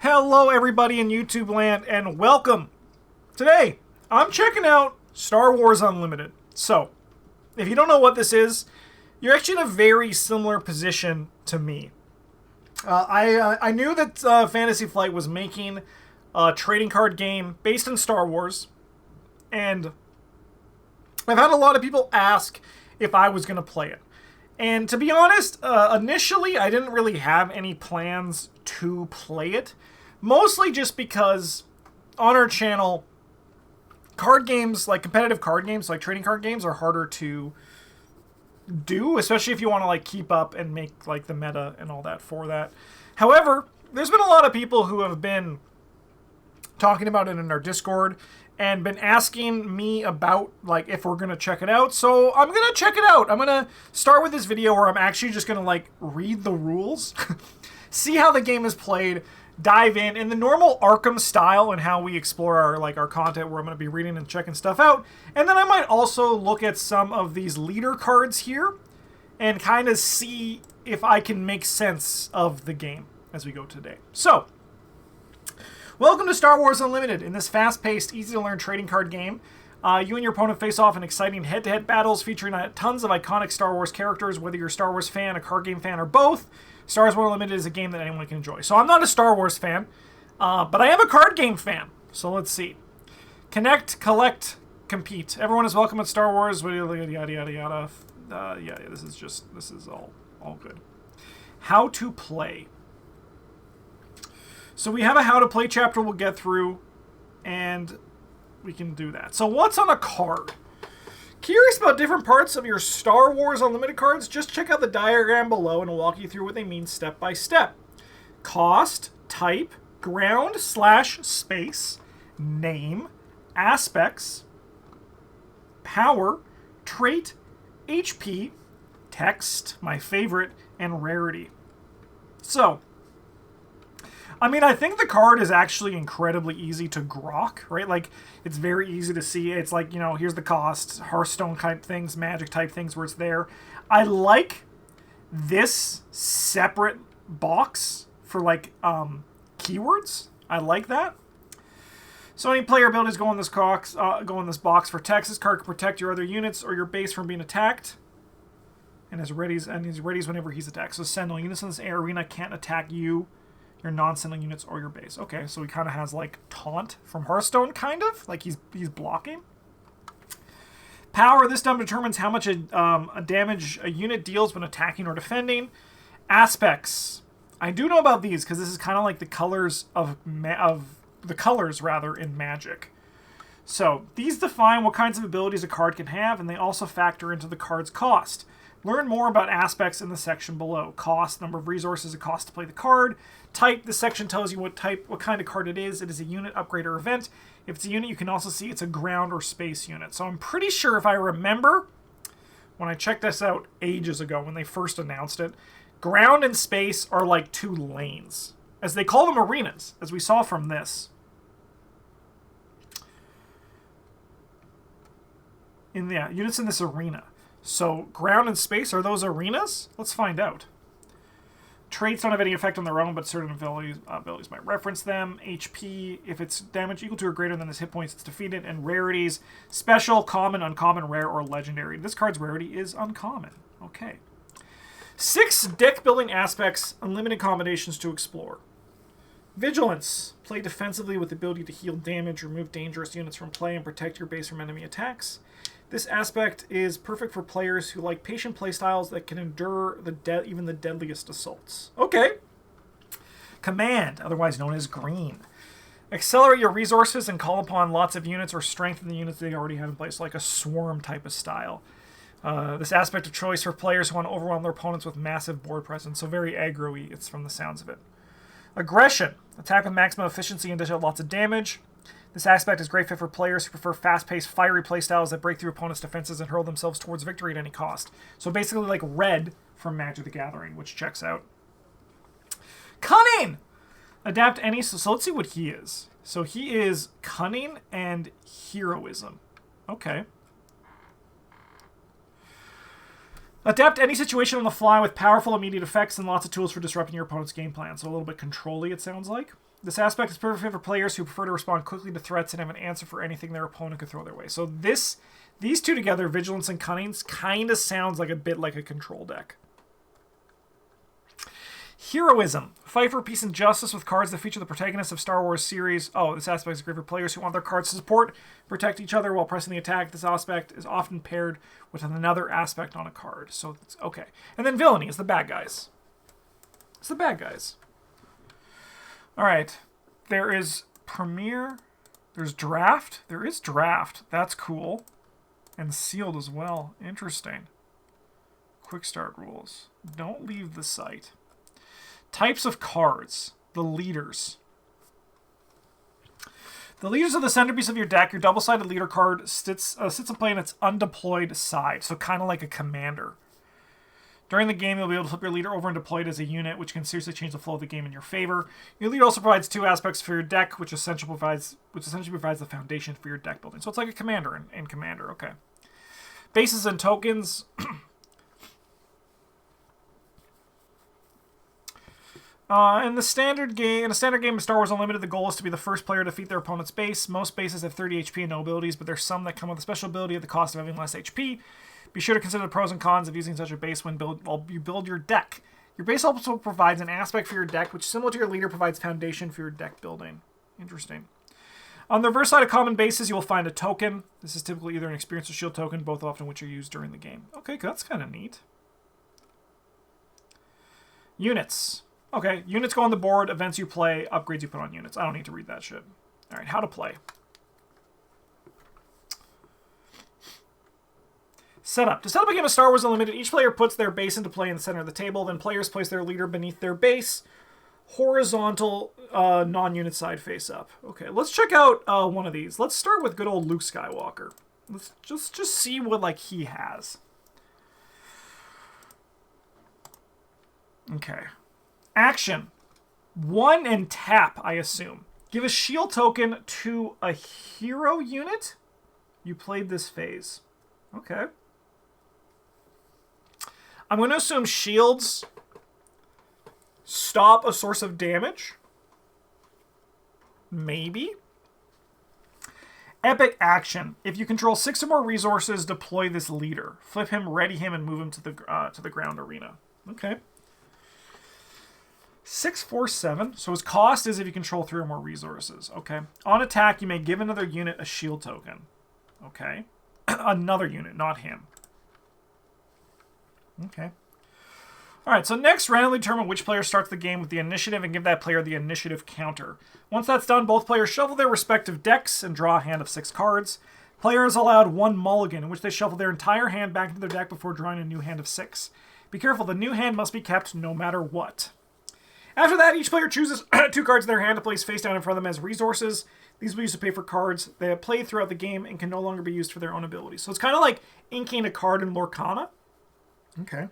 Hello everybody in YouTube land and welcome. Today, I'm checking out Star Wars Unlimited. So, if you don't know what this is, you're actually in a very similar position to me. I knew that Fantasy Flight was making a trading card game based in Star Wars, and I've had a lot of people ask if I was going to play it. And to be honest, initially I didn't really have any plans to play it. Mostly just because on our channel, card games, like competitive card games, like trading card games, are harder to do, especially if you want to like keep up and make like the meta and all that for that. However, there's been a lot of people who have been talking about it in our Discord and been asking me about like if we're gonna check it out. So I'm gonna check it out. I'm gonna start with this video where I'm actually just gonna like read the rules, see how the game is played, dive in the normal Arkham style and how we explore our content, where I'm going to be reading and checking stuff out. And then I might also look at some of these leader cards here and kind of see if I can make sense of the game as we go today. So, welcome to Star Wars Unlimited. In this fast-paced, easy-to-learn trading card game, you and your opponent face off in exciting head-to-head battles featuring tons of iconic Star Wars characters, whether you're a Star Wars fan, a card game fan, or both. Star Wars Unlimited is a game that anyone can enjoy. So I'm not a Star Wars fan, but I am a card game fan. So let's see. Connect, collect, compete. Everyone is welcome at Star Wars. Yada, yada, yada, yada. Yeah, this is all good. How to play. So we have a how to play chapter we'll get through, and we can do that. So what's on a card? Curious about different parts of your Star Wars Unlimited cards? Just check out the diagram below and I'll walk you through what they mean step by step. Cost, type, ground/space, name, aspects, power, trait, HP, text, my favorite, and rarity. So, I mean, I think the card is actually incredibly easy to grok, right? Like, it's very easy to see. It's like, you know, here's the cost, Hearthstone type things, Magic type things where it's there. I like this separate box for, like, keywords. I like that. So any player abilities go in this box for text. This card can protect your other units or your base from being attacked. And he's readies whenever he's attacked. So Sentinel units in this arena can't attack you, your non-sending units, or your base. Okay, so he kind of has like taunt from Hearthstone, kind of like he's blocking. Power. This determines how much a damage a unit deals when attacking or defending. Aspects. I do know about these because this is kind of like the colors of the colors rather in Magic. So these define what kinds of abilities a card can have, and they also factor into the card's cost. Learn more about aspects in the section below. Cost, number of resources it costs to play the card. Type, this section tells you what kind of card it is. It is a unit, upgrade, or event. If it's a unit, you can also see it's a ground or space unit. So I'm pretty sure, if I remember, when I checked this out ages ago, when they first announced it, ground and space are like two lanes, as they call them arenas, as we saw from this. Units in this arena. So, ground and space, are those arenas? Let's find out. Traits don't have any effect on their own, but certain abilities might reference them. HP, if it's damage equal to or greater than this hit points, it's defeated. And rarities, special, common, uncommon, rare, or legendary. This card's rarity is uncommon. Okay. 6 deck-building aspects, unlimited combinations to explore. Vigilance. Play defensively with the ability to heal damage, remove dangerous units from play, and protect your base from enemy attacks. This aspect is perfect for players who like patient playstyles that can endure even the deadliest assaults. Okay. Command, otherwise known as green. Accelerate your resources and call upon lots of units or strengthen the units they already have in place, like a swarm type of style. This aspect of choice for players who want to overwhelm their opponents with massive board presence, so very aggro-y, it's from the sounds of it. Aggression. Attack with maximum efficiency and dish out lots of damage. This aspect is great fit for players who prefer fast-paced, fiery playstyles that break through opponents' defenses and hurl themselves towards victory at any cost. So basically like Red from Magic the Gathering, which checks out. Cunning! Adapt any... So let's see what he is. So he is cunning and heroism. Okay. Adapt any situation on the fly with powerful immediate effects and lots of tools for disrupting your opponent's game plan. So a little bit control-y, it sounds like. This aspect is perfect for players who prefer to respond quickly to threats and have an answer for anything their opponent could throw their way. So these two together, Vigilance and Cunning, kind of sounds like a bit like a control deck. Heroism. Fight for peace and justice with cards that feature the protagonists of Star Wars series. Oh, this aspect is great for players who want their cards to support, protect each other while pressing the attack. This aspect is often paired with another aspect on a card. So, it's okay. And then Villainy is the bad guys. It's the bad guys. All right. There is Premiere. There's Draft. There is Draft. That's cool. And Sealed as well. Interesting. Quick start rules. Don't leave the site. Types of cards. The leaders. The leaders are the centerpiece of your deck. Your double-sided leader card sits in play on its undeployed side, so kind of like a commander. During the game, you'll be able to flip your leader over and deploy it as a unit, which can seriously change the flow of the game in your favor. Your leader also provides two aspects for your deck, which essentially provides the foundation for your deck building. So it's like a commander in Commander. Okay. Bases and tokens. In a standard game of Star Wars Unlimited, the goal is to be the first player to defeat their opponent's base. Most bases have 30 HP and no abilities, but there's some that come with a special ability at the cost of having less HP. Be sure to consider the pros and cons of using such a base while you build your deck. Your base also provides an aspect for your deck, which, similar to your leader, provides foundation for your deck building. Interesting. On the reverse side of common bases, you will find a token. This is typically either an experience or shield token, both often which are used during the game. Okay, that's kind of neat. Units. Okay, units go on the board, events you play, upgrades you put on units. I don't need to read that shit. All right, how to play. Setup. To set up a game of Star Wars Unlimited, each player puts their base into play in the center of the table. Then players place their leader beneath their base. Horizontal, non-unit side face up. Okay, let's check out one of these. Let's start with good old Luke Skywalker. Let's just see what he has. Okay. Action. 1 and tap, I assume. Give a shield token to a hero unit. You played this phase. Okay. I'm going to assume shields stop a source of damage. Maybe. Epic action. If you control 6 or more resources, deploy this leader. Flip him, ready him, and move him to the ground arena. Okay. 6, 4, 7. So his cost is if you control 3 or more resources. Okay. On attack, you may give another unit a shield token. Okay. Another unit, not him. Okay. Alright, so next, randomly determine which player starts the game with the initiative and give that player the initiative counter. Once that's done, both players shuffle their respective decks and draw a hand of 6 cards. Players allowed 1 mulligan, in which they shuffle their entire hand back into their deck before drawing a new hand of 6. Be careful, the new hand must be kept no matter what. After that, each player chooses 2 cards in their hand to place face down in front of them as resources. These will be used to pay for cards they have played throughout the game and can no longer be used for their own abilities. So it's kind of like inking a card in Lorcana. Okay.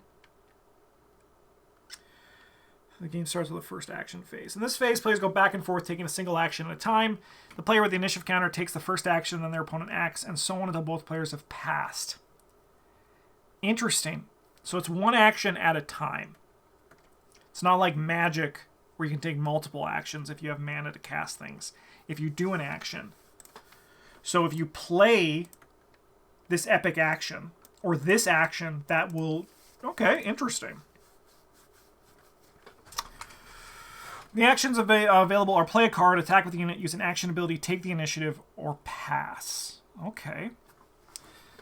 The game starts with the first action phase. In this phase, players go back and forth, taking a single action at a time. The player with the initiative counter takes the first action, then their opponent acts, and so on until both players have passed. Interesting. So it's 1 action at a time. It's not like Magic, where you can take multiple actions if you have mana to cast things. If you do an action. So if you play this epic action, or this action, that will... Okay, interesting. The actions available are play a card, attack with the unit, use an action ability, take the initiative, or pass. Okay.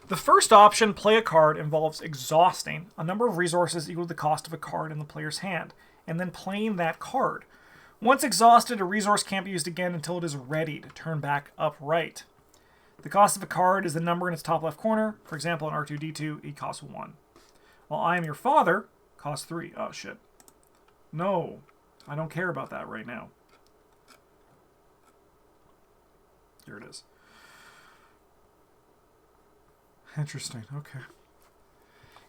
The first option, play a card, involves exhausting a number of resources equal to the cost of a card in the player's hand, and then playing that card. Once exhausted, a resource can't be used again until it is ready to turn back upright. The cost of a card is the number in its top left corner. For example, in R2-D2, it costs 1. While I Am Your Father costs 3. Oh, shit. No. I don't care about that right now. Here it is. Interesting. Okay.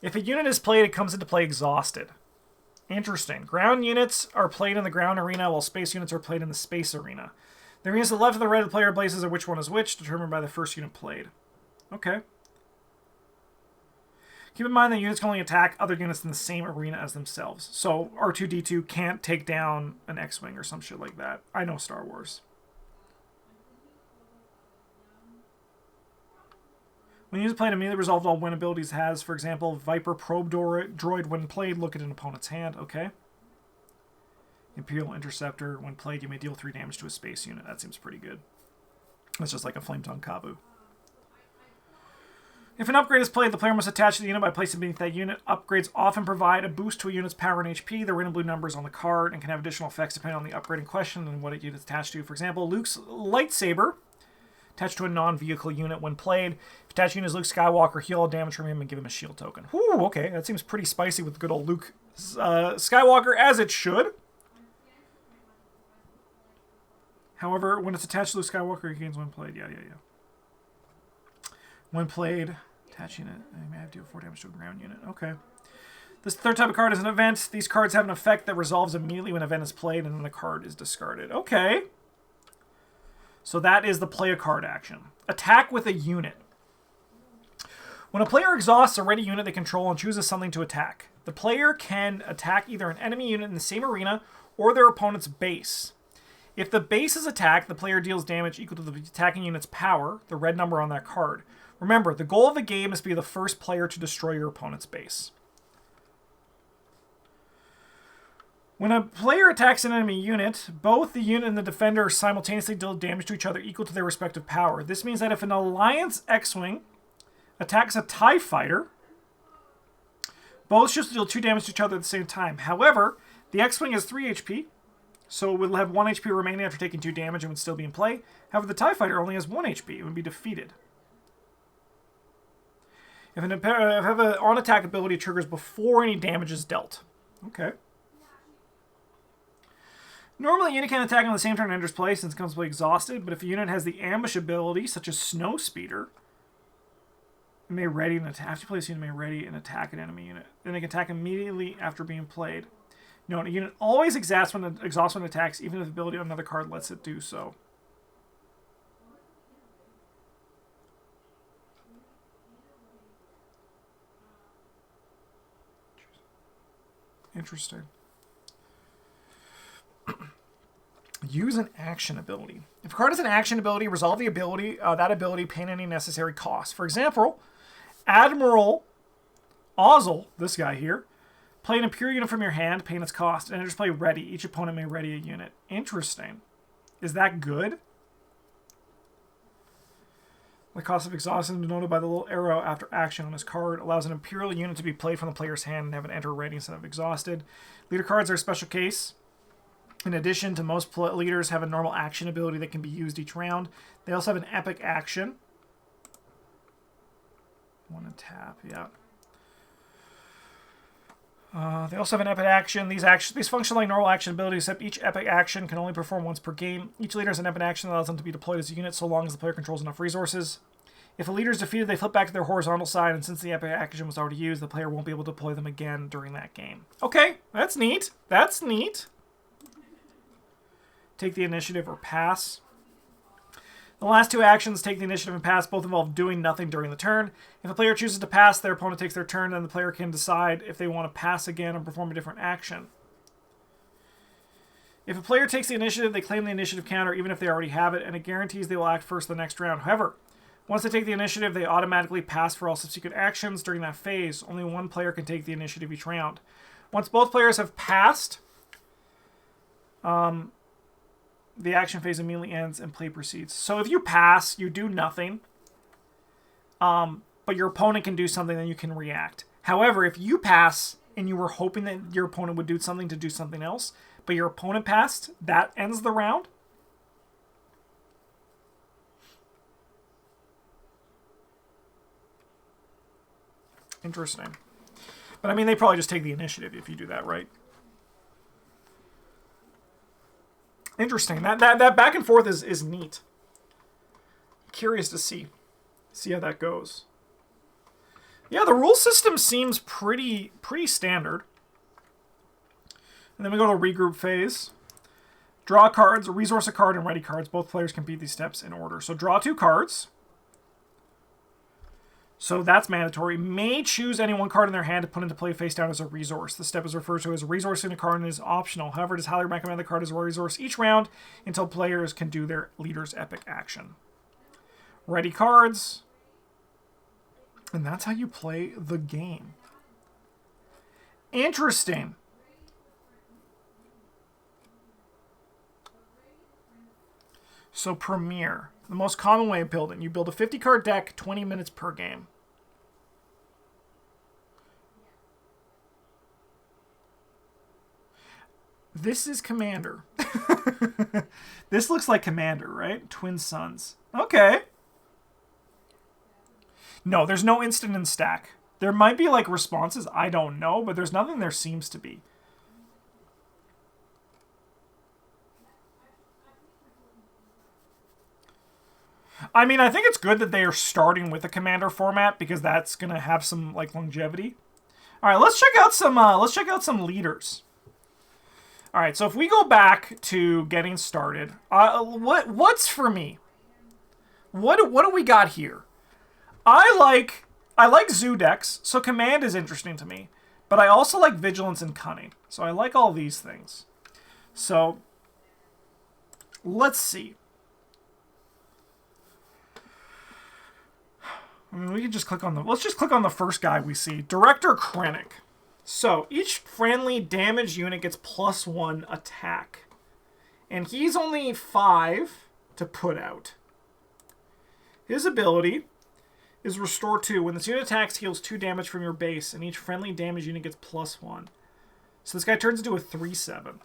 If a unit is played, it comes into play exhausted. Interesting. Ground units are played in the ground arena, while space units are played in the space arena. The arenas to the left and the right of the player places are which one is which, determined by the first unit played. Okay. Keep in mind that units can only attack other units in the same arena as themselves. So R2-D2 can't take down an X-Wing or some shit like that. I know Star Wars. When units played, immediately resolved all win abilities has, for example, Viper Probe Droid when played, look at an opponent's hand. Okay. Imperial Interceptor, when played, you may deal 3 damage to a space unit. That seems pretty good. It's just like a Flame Tongue Kabu. If an upgrade is played, the player must attach to the unit by placing beneath that unit. Upgrades often provide a boost to a unit's power and HP. The red and blue numbers on the card and can have additional effects depending on the upgrade in question and what unit is attached to. For example, Luke's lightsaber attached to a non-vehicle unit when played. If attached unit is Luke Skywalker, heal all damage from him and give him a shield token. Whew, okay, that seems pretty spicy with good old Luke Skywalker, as it should. However, when it's attached to Luke Skywalker, it gains when played. Yeah. When played, attach unit, you may have to deal 4 damage to a ground unit. Okay. This third type of card is an event. These cards have an effect that resolves immediately when an event is played, and then the card is discarded. Okay. So that is the play a card action. Attack with a unit. When a player exhausts a ready unit they control and chooses something to attack, the player can attack either an enemy unit in the same arena or their opponent's base. If the base is attacked, the player deals damage equal to the attacking unit's power, the red number on that card. Remember, the goal of the game is to be the first player to destroy your opponent's base. When a player attacks an enemy unit, both the unit and the defender simultaneously deal damage to each other equal to their respective power. This means that if an Alliance X-Wing attacks a TIE Fighter, both ships deal 2 damage to each other at the same time. However, the X-Wing has 3 HP, so it would have 1 HP remaining after taking 2 damage and would still be in play. However, the TIE Fighter only has 1 HP. It would be defeated. If an on-attack ability triggers before any damage is dealt. Okay. Normally, a unit can attack on the same turn it enters play since it comes to play exhausted, but if a unit has the ambush ability, such as Snow Speeder, it may ready and attack. After you place a unit, may ready and attack an enemy unit. Then they can attack immediately after being played. Note, a unit always exhausts when it attacks, even if the ability on another card lets it do so. Interesting. Use an action ability. If a card has an action ability, resolve the ability, that ability, paying any necessary cost. For example, Admiral Ozzel, this guy here, play an Imperial unit from your hand, paying its cost, and just play ready. Each opponent may ready a unit. Interesting. Is that good? The cost of exhaustion denoted by the little arrow after action on his card allows an Imperial unit to be played from the player's hand and have it enter ready instead of exhausted. Leader cards are a special case. In addition to most leaders have a normal action ability that can be used each round. They also have an epic action. One and tap, yeah. They also have an epic action. These function like normal action abilities, except each epic action can only perform once per game. Each leader has an epic action that allows them to be deployed as a unit so long as the player controls enough resources. If a leader is defeated, they flip back to their horizontal side, and since the epic action was already used, the player won't be able to deploy them again during that game. Okay, that's neat. That's neat. Take the initiative or pass. The last 2 actions, take the initiative and pass, both involve doing nothing during the turn. If a player chooses to pass, their opponent takes their turn, then the player can decide if they want to pass again or perform a different action. If a player takes the initiative, they claim the initiative counter even if they already have it, and it guarantees they will act first the next round. However, once they take the initiative, they automatically pass for all subsequent actions during that phase. Only one player can take the initiative each round. Once both players have passed, the action phase immediately ends and play proceeds. So if you pass, you do nothing, but your opponent can do something, then you can react. However, if you pass and you were hoping that your opponent would do something to do something else, but your opponent passed, that ends the round. Interesting. But I mean, they probably just take the initiative if you do that, right? Interesting. That back and forth is neat. Curious to see how that goes. Yeah, the rule system seems pretty standard. And then we go to regroup phase. Draw cards, resource a card, and ready cards. Both players complete these steps in order. So draw 2 cards. So that's mandatory. May choose any one card in their hand to put into play face down as a resource. This step is referred to as resourcing a card and is optional. However, it is highly recommended the card is a resource each round until players can do their leader's epic action. Ready cards. And that's how you play the game. Interesting. So Premier, the most common way of building. You build a 50-card deck, 20 minutes per game. This is Commander. This looks like Commander, right? Twin Suns. Okay. No, there's no instant in stack. There might be like responses, I don't know, but there's nothing there seems to be. I mean, I think it's good that they are starting with a Commander format because that's gonna have some like longevity. All right, let's check out some leaders. All right, so if we go back to getting started, what's for me? What do we got here? I like Zoo decks, so Command is interesting to me, but I also like Vigilance and Cunning, so I like all these things. So let's see. I mean, we can just click on let's just click on the first guy we see, Director Krennic. So each friendly damage unit gets +1 attack, and he's only 5 to put out. His ability is Restore 2. When this unit attacks, heals 2 damage from your base, and each friendly damage unit gets +1. So this guy turns into a 3/7.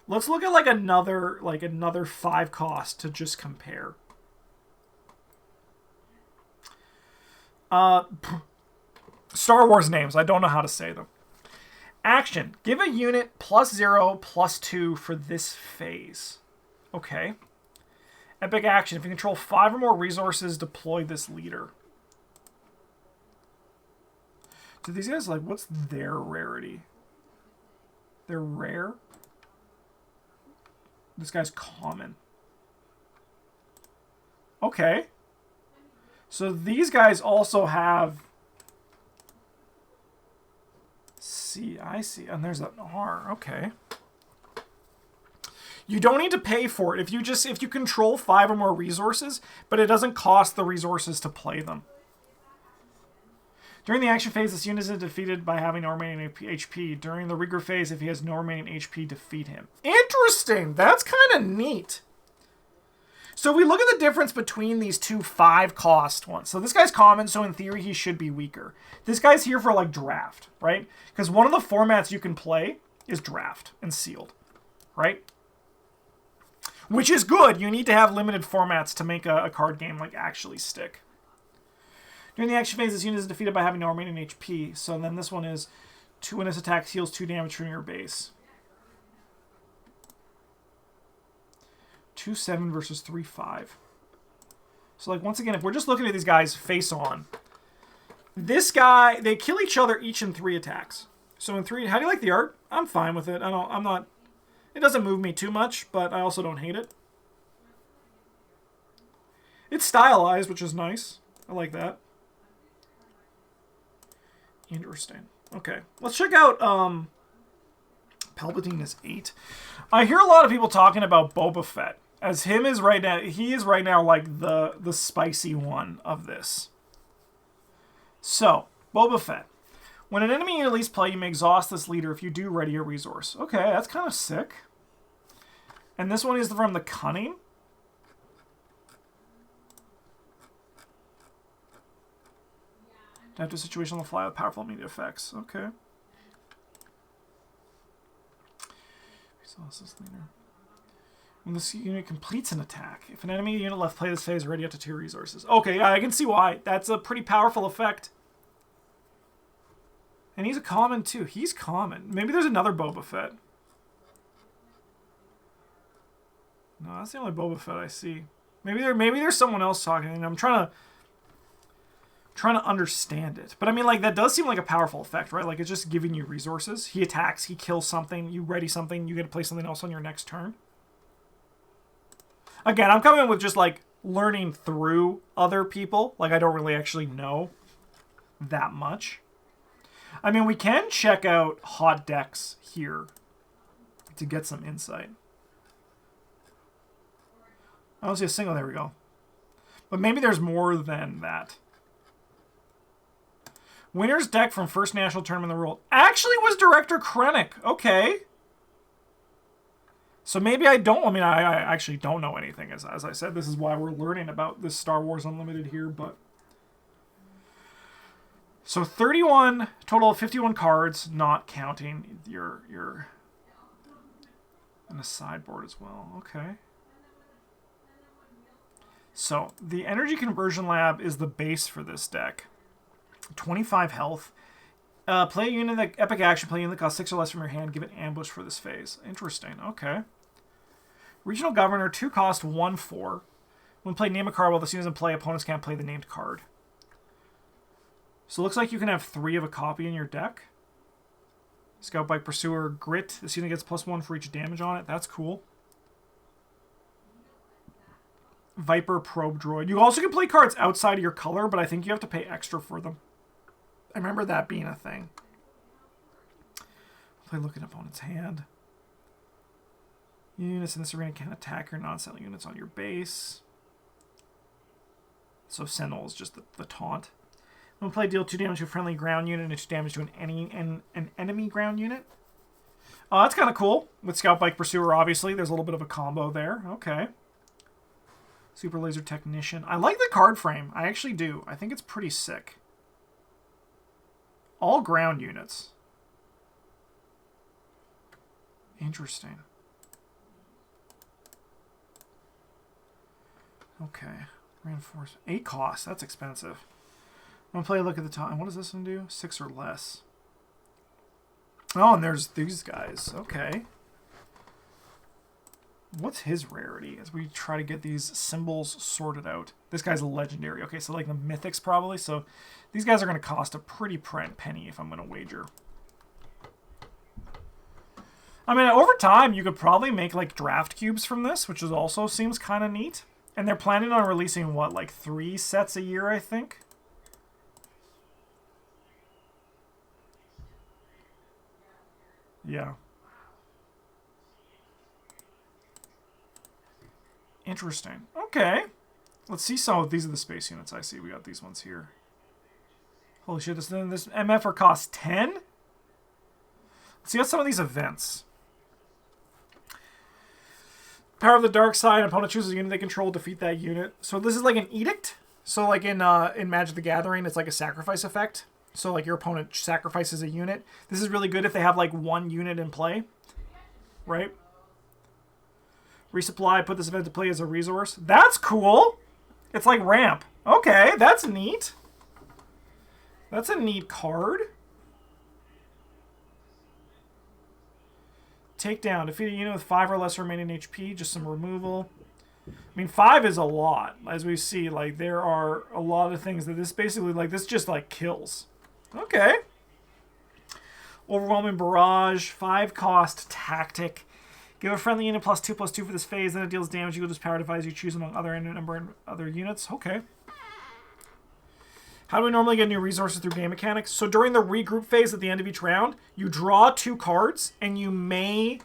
Let's look at like another 5 cost to just compare. Star Wars names. I don't know how to say them. Action. Give a unit +0/+2 for this phase. Okay. Epic action. If you control 5 or more resources, deploy this leader. Do these guys, like, what's their rarity? They're rare? This guy's common. Okay. So these guys also have... See, I see. And there's an R. Okay. You don't need to pay for it if you control 5 or more resources, but it doesn't cost the resources to play them. During the action phase, this unit is defeated by having no remaining HP. During the regroup phase, if he has no remaining HP, defeat him. Interesting. That's kind of neat. So we look at the difference between these two 5-cost ones. So this guy's common, so in theory he should be weaker. This guy's here for like draft, right? Because one of the formats you can play is draft and sealed, right? Which is good. You need to have limited formats to make a card game like actually stick. During the action phase, this unit is defeated by having no remaining HP. So then this one is 2 when its attack heals 2 damage from your base. 2/7 versus 3/5. So like once again, if we're just looking at these guys face on, this guy, they kill each other each in 3 attacks. So in 3, how do you like the art? I'm fine with it. I'm not. It doesn't move me too much, but I also don't hate it. It's stylized, which is nice. I like that. Interesting. Okay, let's check out Palpatine is 8. I hear a lot of people talking about Boba Fett as he is right now like the spicy one of this. So, Boba Fett. When an enemy unit leaves play, you may exhaust this leader. If you do, ready a resource. Okay, that's kind of sick. And this one is from the Cunning. Adapt to a situation on the fly with powerful immediate effects. Okay. Exhaust this leader. When this unit completes an attack, if an enemy unit left play this phase, ready up to 2 resources. Okay, I can see why. That's a pretty powerful effect. And he's a common too. He's common. Maybe there's another Boba Fett. No, that's the only Boba Fett I see. Maybe there's someone else talking, and I'm trying to understand it. But I mean, like, that does seem like a powerful effect, right? Like, it's just giving you resources. He attacks, he kills something, you ready something, you get to play something else on your next turn. Again, I'm coming with just, like, learning through other people. Like, I don't really actually know that much. I mean, we can check out hot decks here to get some insight. I don't see a single. There we go. But maybe there's more than that. Winner's deck from first national tournament in the world actually was Director Krennic. Okay. So maybe I don't. I mean, I actually don't know anything. As I said, this is why we're learning about this Star Wars Unlimited here. But so 31 total of 51 cards, not counting your and a sideboard as well. Okay. So the Energy Conversion Lab is the base for this deck. 25 health. Play a unit that epic action. Play a unit that costs 6 or less from your hand. Give it ambush for this phase. Interesting. Okay. Regional Governor, 2 cost, 1/4. When play, name a card while the unit is in play. Opponents can't play the named card. So it looks like you can have 3 of a copy in your deck. Scout Bike Pursuer, Grit. This unit gets +1 for each damage on it. That's cool. Viper Probe Droid. You also can play cards outside of your color, but I think you have to pay extra for them. I remember that being a thing. Play look at opponent's hand. Units in this arena can attack your non-selling units on your base. So Sentinel is just the taunt. When play, deal 2 damage to a friendly ground unit and 2 damage to an enemy ground unit. Oh, that's kind of cool. With Scout Bike Pursuer, obviously. There's a little bit of a combo there. Okay. Super Laser Technician. I like the card frame. I actually do. I think it's pretty sick. All ground units. Interesting. Okay. Reinforce. 8 costs. That's expensive. I'm going to play a look at the top. And what does this one do? 6 or less. Oh, and there's these guys. Okay. What's his rarity as we try to get these symbols sorted out? This guy's a legendary. Okay, so like the mythics probably. So these guys are going to cost a pretty penny if I'm going to wager. I mean, over time, you could probably make like draft cubes from this, which is also seems kind of neat. And they're planning on releasing, what, like 3 sets a year, I think? Yeah. Interesting. Okay. Let's see some of these are the space units I see. We got these ones here. Holy shit, this MFR costs 10? Let's see what some of these events. Power of the Dark Side. Opponent chooses a unit they control, defeat that unit. So this is like an edict. So like in Magic the Gathering, it's like a sacrifice effect. So like your opponent sacrifices a unit. This is really good if they have like 1 unit in play. Right? Resupply, put this event to play as a resource. That's cool. It's like ramp. Okay, that's neat. That's a neat card. Takedown. Defeat a unit with 5 or less remaining HP. Just some removal. I mean, 5 is a lot. As we see, like, there are a lot of things that this basically, like, this just, like, kills. Okay. Overwhelming Barrage. 5 cost tactic. Give a friendly unit +2/+2 for this phase. Then it deals damage equal to its power device you choose among other units. Okay. How do we normally get new resources through game mechanics? So during the regroup phase at the end of each round, you draw 2 cards, and you may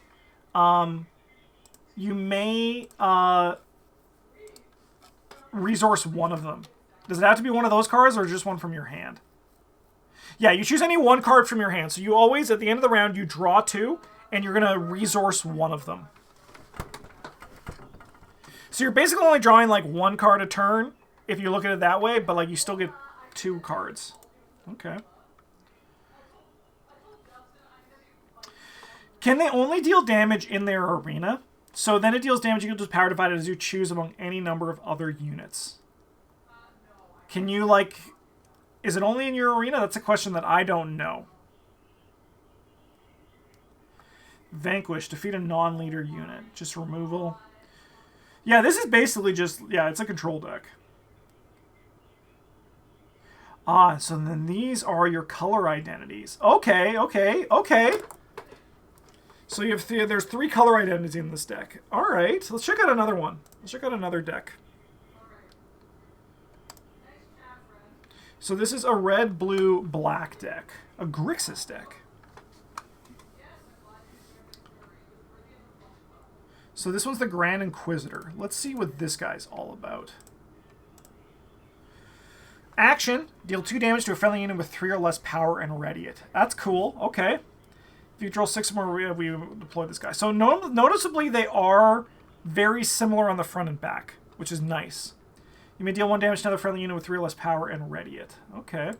resource one of them. Does it have to be one of those cards, or just one from your hand? Yeah, you choose any 1 card from your hand. So you always, at the end of the round, you draw 2, and you're going to resource one of them. So you're basically only drawing like 1 card a turn, if you look at it that way, but like you still get 2 cards. Okay. Can they only deal damage in their arena? So then it deals damage equal to power divided as you choose among any number of other units. Can you like... Is it only in your arena? That's a question that I don't know. Vanquish. Defeat a non-leader unit. Just removal. Yeah, this is basically just... Yeah, it's a control deck. Ah, so then these are your color identities. Okay, okay, okay. So you have there's 3 color identities in this deck. All right, let's check out another one. Let's check out another deck. So this is a red, blue, black deck. A Grixis deck. So this one's the Grand Inquisitor. Let's see what this guy's all about. Action. Deal 2 damage to a friendly unit with 3 or less power and ready it. That's cool. Okay. If you control 6 or more, we deploy this guy. So noticeably, they are very similar on the front and back, which is nice. You may deal 1 damage to another friendly unit with 3 or less power and ready it. Okay.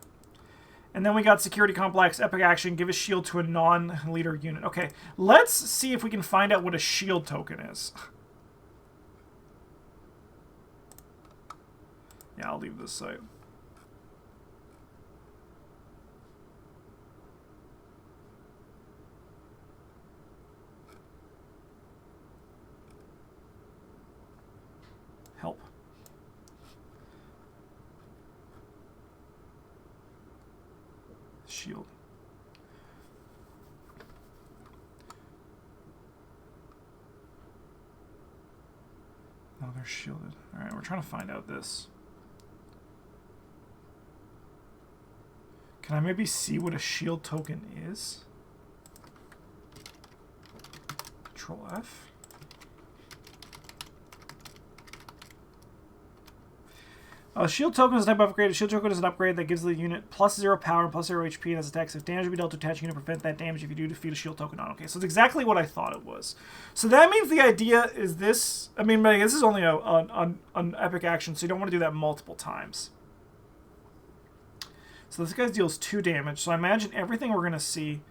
And then we got Security Complex, Epic Action, give a shield to a non-leader unit. Okay, let's see if we can find out what a shield token is. Yeah, I'll leave this site. Help. Shield. No, they're shielded. Alright, we're trying to find out this. Can I maybe see what a shield token is? Control F. Shield token is a type of upgrade. A shield token is an upgrade that gives the unit +0 power and +0 HP and has attacks. If damage will be dealt to attached unit, prevent that damage if you do defeat a shield token on. Okay, so it's exactly what I thought it was. So that means the idea is this. I mean, this is only an epic action, so you don't want to do that multiple times. So this guy deals 2 damage. So I imagine everything we're going to see.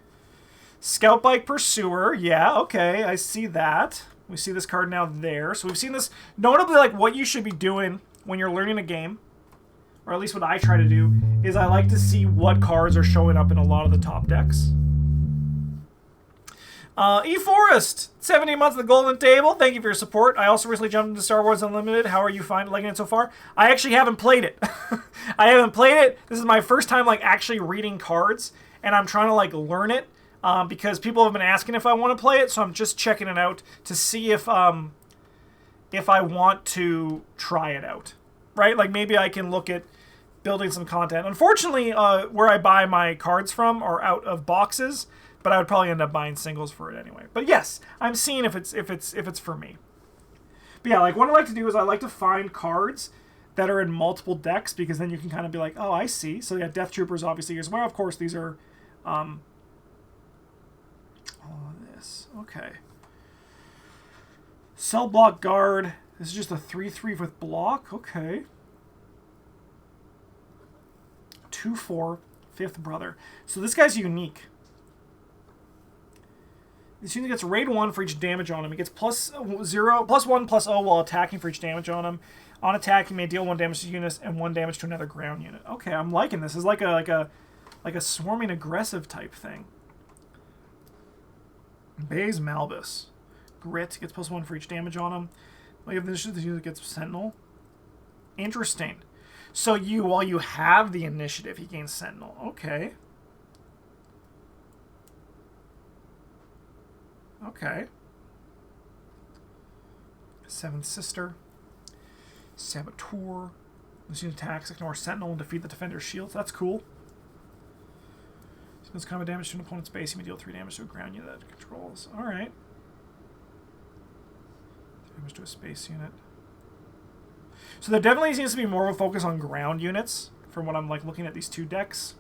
Scout Bike Pursuer. Yeah, okay, I see that. We see this card now there. So we've seen this. Notably, like, what you should be doing when you're learning a game, or at least what I try to do, is I like to see what cards are showing up in a lot of the top decks. eForest, 70 months of the Golden Table. Thank you for your support. I also recently jumped into Star Wars Unlimited. How are you liking it so far? I actually haven't played it. I haven't played it. This is my first time like actually reading cards, and I'm trying to like learn it because people have been asking if I want to play it, so I'm just checking it out to see if I want to try it out. Right? Like maybe I can look at building some content. Unfortunately, where I buy my cards from are out of boxes, but I would probably end up buying singles for it anyway. But yes, I'm seeing if it's for me. But yeah, like what I like to do is I like to find cards that are in multiple decks because then you can kind of be like, oh, I see. So yeah, Death Troopers obviously as well. Of course, these are this. Okay. Cell Block Guard. This is just a 3/3 with block. Okay. 2/4, 5th Brother. So this guy's unique. This unit gets raid 1 for each damage on him. He gets +1/+0 while attacking for each damage on him. On attack, he may deal 1 damage to units and 1 damage to another ground unit. Okay, I'm liking this. It's like a swarming aggressive type thing. Baze Malbus. Grit gets +1 for each damage on him. Like if this unit gets Sentinel. Interesting. So while you have the initiative, he gains Sentinel. Okay. Okay. 7th Sister. Saboteur. This unit attacks, ignore Sentinel, and defeat the defender's shields. That's cool. Deals combat damage to an opponent's base. You may deal 3 damage to a ground unit that it controls. Alright. Damage to a space unit. So there definitely seems to be more of a focus on ground units from what I'm like looking at these 2 decks.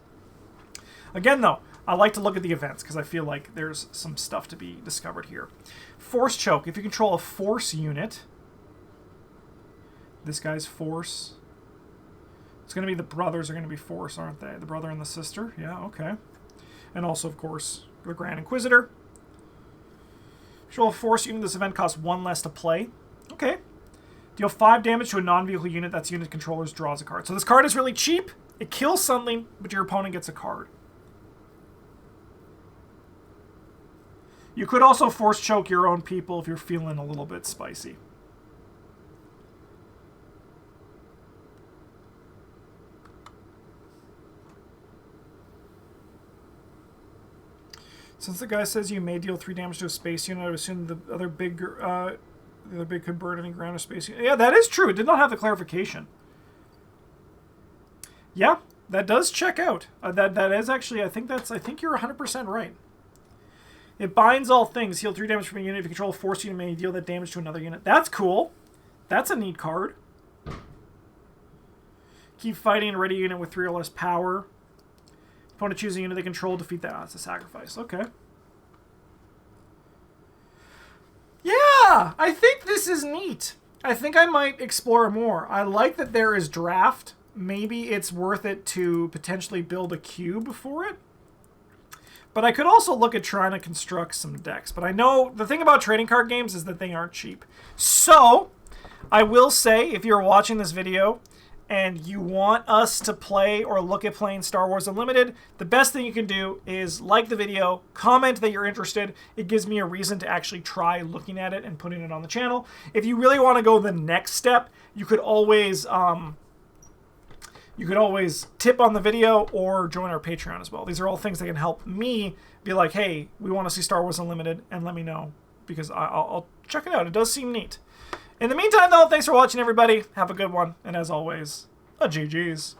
Again, though, I like to look at the events because I feel like there's some stuff to be discovered here. Force Choke. If you control a force unit, this guy's force. It's going to be the brothers are going to be force, aren't they? The brother and the sister. Yeah, okay. And also, of course, the Grand Inquisitor. Control a force unit. This event costs 1 less to play. Okay. Deal 5 damage to a non-vehicle unit. That's unit controllers draws a card. So this card is really cheap. It kills something, but your opponent gets a card. You could also force choke your own people if you're feeling a little bit spicy. Since the guy says you may deal 3 damage to a space unit, I would assume the other big could burn any ground or space unit. Yeah, that is true. It did not have the clarification. Yeah, That does check out. That is actually, I think you're 100% right. It binds all things. Heal 3 damage from a unit. If you control a force unit, may deal that damage to another unit. That's cool. That's a neat card. Keep fighting a ready unit with 3 or less power. Opponent choose a unit they control, defeat that. Oh, it's a sacrifice. Okay. Yeah, I think this is neat. I think I might explore more. I like that there is draft. Maybe it's worth it to potentially build a cube for it. But I could also look at trying to construct some decks. But I know the thing about trading card games is that they aren't cheap. So, I will say, if you're watching this video and you want us to play or look at playing Star Wars Unlimited, the best thing you can do is like the video, comment that you're interested. It gives me a reason to actually try looking at it and putting it on the channel. If you really want to go the next step, you could always tip on the video or join our Patreon as well. These are all things that can help me be like, hey, we want to see Star Wars Unlimited, and let me know, because I'll check it out. It does seem neat. In the meantime, though, thanks for watching, everybody. Have a good one. And as always, a GG's.